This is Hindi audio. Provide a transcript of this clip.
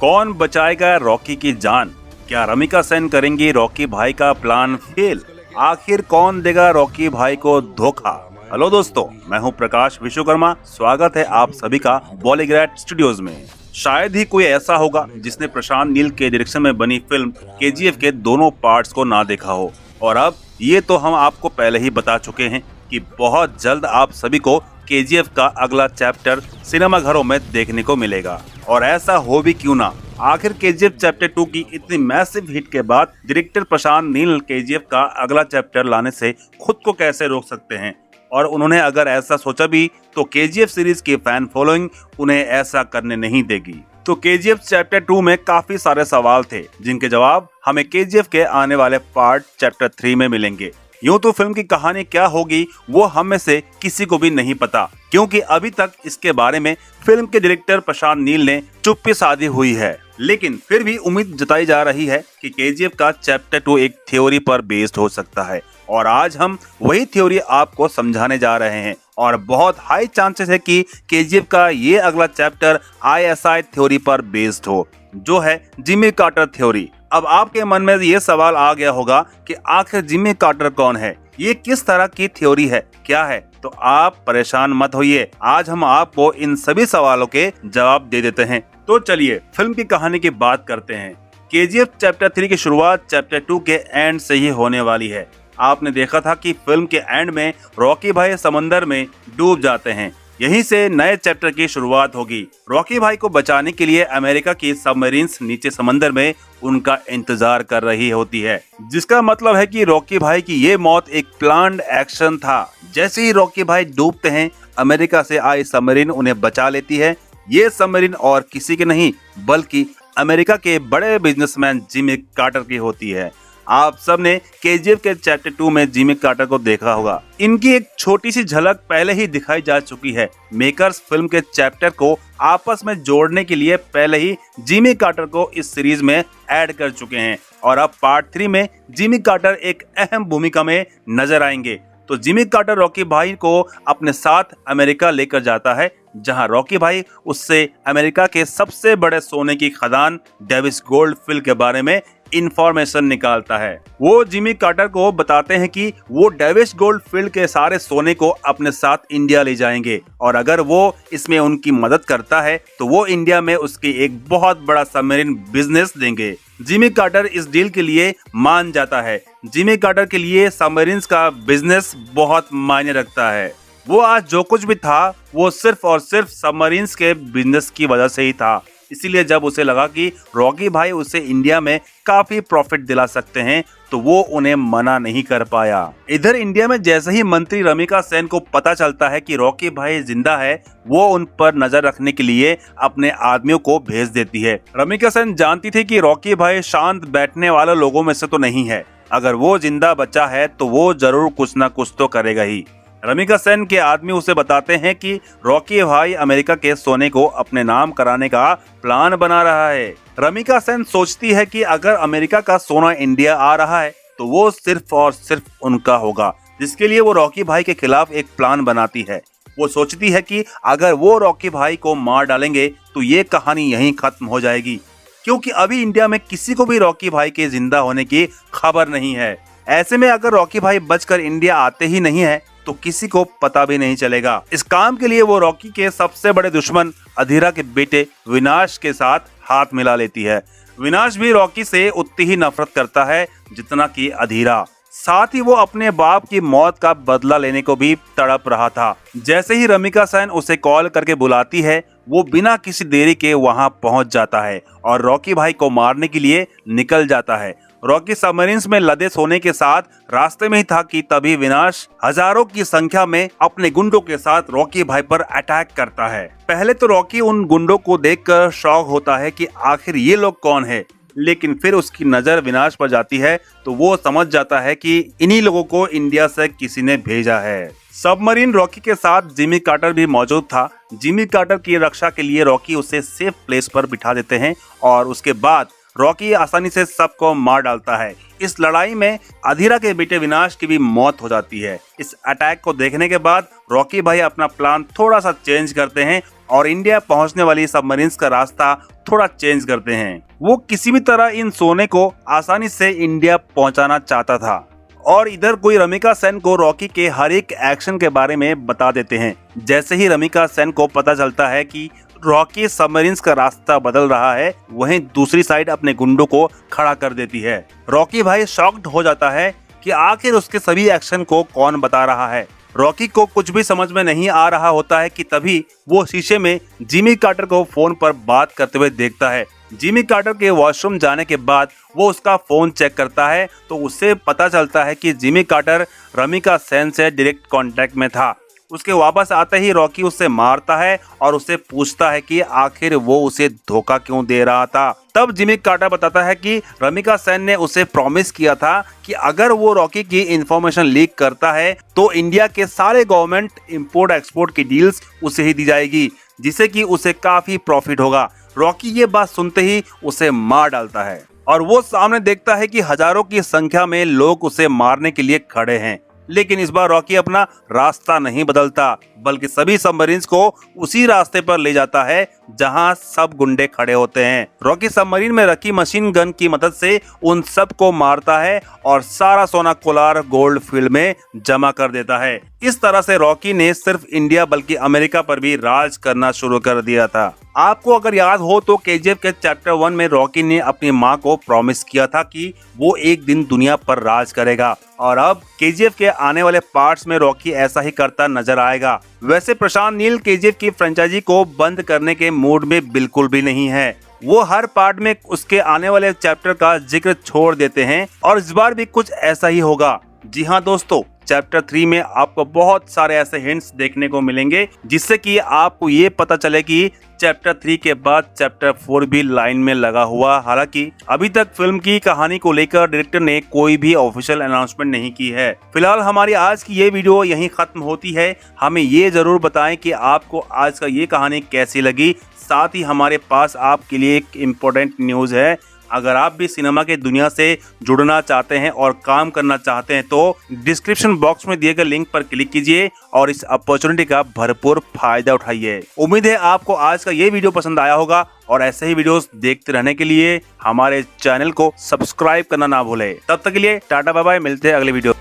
कौन बचाएगा रॉकी की जान? क्या रमिका सेन करेंगी रॉकी भाई का प्लान फेल? आखिर कौन देगा रॉकी भाई को धोखा? हेलो दोस्तों, मैं हूं प्रकाश विश्वकर्मा। स्वागत है आप सभी का बॉलीग्रैड स्टूडियोज में। शायद ही कोई ऐसा होगा जिसने प्रशांत नील के डायरेक्शन में बनी फिल्म केजीएफ के दोनों पार्ट्स को ना देखा हो। और अब ये तो हम आपको पहले ही बता चुके हैं कि बहुत जल्द आप सभी को केजीएफ का अगला चैप्टर सिनेमाघरों में देखने को मिलेगा। और ऐसा हो भी क्यों ना, आखिर केजीएफ चैप्टर 2 की इतनी मैसिव हिट के बाद डायरेक्टर प्रशांत नील केजीएफ का अगला चैप्टर लाने से खुद को कैसे रोक सकते हैं? और उन्होंने अगर ऐसा सोचा भी तो केजीएफ सीरीज की फैन फॉलोइंग उन्हें ऐसा करने नहीं देगी। तो केजीएफ चैप्टर 2 में काफी सारे सवाल थे जिनके जवाब हमें केजीएफ के आने वाले पार्ट चैप्टर 3 में मिलेंगे। यूं तो फिल्म की कहानी क्या होगी वो हम में से किसी को भी नहीं पता, क्योंकि अभी तक इसके बारे में फिल्म के डायरेक्टर प्रशांत नील ने चुप्पी साधी हुई है। लेकिन फिर भी उम्मीद जताई जा रही है कि केजीएफ का चैप्टर 2 एक थ्योरी पर बेस्ड हो सकता है। और आज हम वही थ्योरी आपको समझाने जा रहे हैं। और बहुत हाई चांसेस है कि केजीएफ का ये अगला चैप्टर आईएसआई थ्योरी पर बेस्ड हो, जो है जिमी कार्टर थ्योरी। अब आपके मन में ये सवाल आ गया होगा कि आखिर जिमी कार्टर कौन है, ये किस तरह की थ्योरी है, क्या है? तो आप परेशान मत होइए, आज हम आपको इन सभी सवालों के जवाब दे देते हैं। तो चलिए फिल्म की कहानी की बात करते हैं। केजीएफ चैप्टर 3 की शुरुआत चैप्टर 2 के एंड से ही होने वाली है। आपने देखा था कि फिल्म के एंड में रॉकी भाई समंदर में डूब जाते हैं। यहीं से नए चैप्टर की शुरुआत होगी। रॉकी भाई को बचाने के लिए अमेरिका की सबमरीन्स नीचे समंदर में उनका इंतजार कर रही होती है, जिसका मतलब है कि रॉकी भाई की ये मौत एक प्लान्ड एक्शन था। जैसे ही रॉकी भाई डूबते हैं, अमेरिका से आई सबमरीन उन्हें बचा लेती है। ये सबमरीन और किसी की नहीं बल्कि अमेरिका के बड़े बिजनेसमैन जिमी कार्टर की होती है। आप सब ने केजीएफ के चैप्टर 2 में जिमी कार्टर को देखा होगा। इनकी एक छोटी सी झलक पहले ही दिखाई जा चुकी है। मेकर्स फिल्म के चैप्टर को आपस में जोड़ने के लिए पहले ही जिमी कार्टर को इस सीरीज में ऐड कर चुके हैं। और अब पार्ट 3 में जिमी कार्टर एक अहम भूमिका में नजर आएंगे। तो जिमी कार्टर रॉकी भाई को अपने साथ अमेरिका लेकर जाता है, जहां रॉकी भाई उससे अमेरिका के सबसे बड़े सोने की खदान डेविस गोल्ड फील्ड के बारे में इंफॉर्मेशन निकालता है। वो जिमी कार्टर को बताते हैं कि वो डेविस गोल्ड फील्ड के सारे सोने को अपने साथ इंडिया ले जाएंगे, और अगर वो इसमें उनकी मदद करता है तो वो इंडिया में उसकी एक बहुत बड़ा सबमरीन बिजनेस देंगे। जिमी कार्टर इस डील के लिए मान जाता है। जिमी कार्टर के लिए सबमरीन्स का बिजनेस बहुत मायने रखता है। वो आज जो कुछ भी था वो सिर्फ और सिर्फ सबमरीन्स के बिजनेस की वजह से ही था। इसीलिए जब उसे लगा कि रॉकी भाई उसे इंडिया में काफी प्रॉफिट दिला सकते हैं तो वो उन्हें मना नहीं कर पाया। इधर इंडिया में जैसे ही मंत्री रमिका सेन को पता चलता है कि रॉकी भाई जिंदा है, वो उन पर नजर रखने के लिए अपने आदमियों को भेज देती है। रमिका सेन जानती थी कि रॉकी भाई शांत बैठने वाले लोगों में से तो नहीं है। अगर वो जिंदा बचा है तो वो जरूर कुछ ना कुछ तो करेगा ही। रमिका सेन के आदमी उसे बताते हैं कि रॉकी भाई अमेरिका के सोने को अपने नाम कराने का प्लान बना रहा है। रमिका सेन सोचती है कि अगर अमेरिका का सोना इंडिया आ रहा है तो वो सिर्फ और सिर्फ उनका होगा, जिसके लिए वो रॉकी भाई के खिलाफ एक प्लान बनाती है। वो सोचती है कि अगर वो रॉकी भाई को मार डालेंगे तो ये कहानी यहीं खत्म हो जाएगी, क्योंकि अभी इंडिया में किसी को भी रॉकी भाई के जिंदा होने की खबर नहीं है। ऐसे में अगर रॉकी भाई बचकर इंडिया आते ही नहीं है तो किसी को पता भी नहीं चलेगा। इस काम के लिए वो रॉकी के सबसे बड़े दुश्मन अधीरा के बेटे विनाश के साथ हाथ मिला लेती है। विनाश भी रॉकी से उतनी ही नफरत करता है जितना कि अधीरा। साथ ही वो अपने बाप की मौत का बदला लेने को भी तड़प रहा था। जैसे ही रमिका सेन उसे कॉल करके बुलाती है, वो बिना किसी देरी के वहां पहुंच जाता है और रॉकी भाई को मारने के लिए निकल जाता है। रॉकी सबमरीन्स में लदे सोने के साथ रास्ते में ही था कि तभी विनाश हजारों की संख्या में अपने गुंडों के साथ रॉकी भाई पर अटैक करता है। पहले तो रॉकी उन गुंडों को देखकर शॉक होता है कि आखिर ये लोग कौन है, लेकिन फिर उसकी नजर विनाश पर जाती है तो वो समझ जाता है कि इन्हीं लोगों को इंडिया से किसी ने भेजा है। सबमरीन रॉकी के साथ जिमी कार्टर भी मौजूद था। जिमी कार्टर की रक्षा के लिए रॉकी उसे सेफ प्लेस पर बिठा देते हैं और उसके बाद रॉकी आसानी से सबको मार डालता है। इस लड़ाई में अधीरा के बेटे विनाश की भी मौत हो जाती है। इस अटैक को देखने के बाद रॉकी भाई अपना प्लान थोड़ा सा चेंज करते हैं और इंडिया पहुंचने वाली सबमरीन्स का रास्ता थोड़ा चेंज करते हैं। वो किसी भी तरह इन सोने को आसानी से इंडिया पहुंचाना चाहता था और इधर कोई रमिका सेन को रॉकी के हर एक एक्शन के बारे में बता देते हैं। जैसे ही रमिका सेन को पता चलता है कि रॉकी सबमरीन्स का रास्ता बदल रहा है, वहीं दूसरी साइड अपने गुंडों को खड़ा कर देती है। रॉकी भाई शॉक्ड हो जाता है कि आखिर उसके सभी एक्शन को कौन बता रहा है। रॉकी को कुछ भी समझ में नहीं आ रहा होता है कि तभी वो शीशे में जिमी कार्टर को फोन पर बात करते हुए देखता है। जिमी कार्टर के वॉशरूम जाने के बाद वो उसका फोन चेक करता है तो उसे पता चलता है कि जिमी कार्टर रमिका सेन से डायरेक्ट कांटेक्ट में था। उसके वापस आते ही रॉकी उसे मारता है और उसे पूछता है कि आखिर वो उसे धोखा क्यों दे रहा था। तब जिमी कार्टर बताता है कि रमिका सेन ने उसे प्रॉमिस किया था कि अगर वो रॉकी की इंफॉर्मेशन लीक करता है तो इंडिया के सारे गवर्नमेंट इंपोर्ट एक्सपोर्ट की डील्स उसे ही दी जाएगी, जिससे कि उसे काफी प्रॉफिट होगा। रॉकी ये बात सुनते ही उसे मार डालता है और वो सामने देखता है कि हजारों की संख्या में लोग उसे मारने के लिए खड़े हैं। लेकिन इस बार रॉकी अपना रास्ता नहीं बदलता, बल्कि सभी सबमरीन्स को उसी रास्ते पर ले जाता है जहां सब गुंडे खड़े होते हैं। रॉकी सबमरीन में रखी मशीन गन की मदद से उन सब को मारता है और सारा सोना कोलार गोल्ड फील्ड में जमा कर देता है। इस तरह से रॉकी ने सिर्फ इंडिया बल्कि अमेरिका पर भी राज करना शुरू कर दिया था। आपको अगर याद हो तो केजीएफ के चैप्टर 1 में रॉकी ने अपनी माँ को प्रॉमिस किया था कि वो एक दिन दुनिया पर राज करेगा और अब केजीएफ के आने वाले पार्ट्स में रॉकी ऐसा ही करता नजर आएगा। वैसे प्रशांत नील केजीएफ की फ्रेंचाइजी को बंद करने के मूड में बिल्कुल भी नहीं है। वो हर पार्ट में उसके आने वाले चैप्टर का जिक्र छोड़ देते हैं और इस बार भी कुछ ऐसा ही होगा। जी हाँ दोस्तों, चैप्टर 3 में आपको बहुत सारे ऐसे हिंट्स देखने को मिलेंगे जिससे कि आपको ये पता चले कि चैप्टर 3 के बाद चैप्टर 4 भी लाइन में लगा हुआ। हालांकि अभी तक फिल्म की कहानी को लेकर डायरेक्टर ने कोई भी ऑफिशियल अनाउंसमेंट नहीं की है। फिलहाल हमारी आज की ये वीडियो यहीं खत्म होती है। हमें ये जरूर बताएं कि आपको आज का ये कहानी कैसी लगी। साथ ही हमारे पास आपके लिए एक इम्पोर्टेंट न्यूज़ है। अगर आप भी सिनेमा के दुनिया से जुड़ना चाहते हैं और काम करना चाहते हैं तो डिस्क्रिप्शन बॉक्स में दिए गए लिंक पर क्लिक कीजिए और इस अपॉर्चुनिटी का भरपूर फायदा उठाइए। उम्मीद है आपको आज का ये वीडियो पसंद आया होगा और ऐसे ही वीडियोस देखते रहने के लिए हमारे चैनल को सब्सक्राइब करना ना भूलें। तब तक के लिए टाटा बाय बाय, मिलते हैं अगले वीडियो।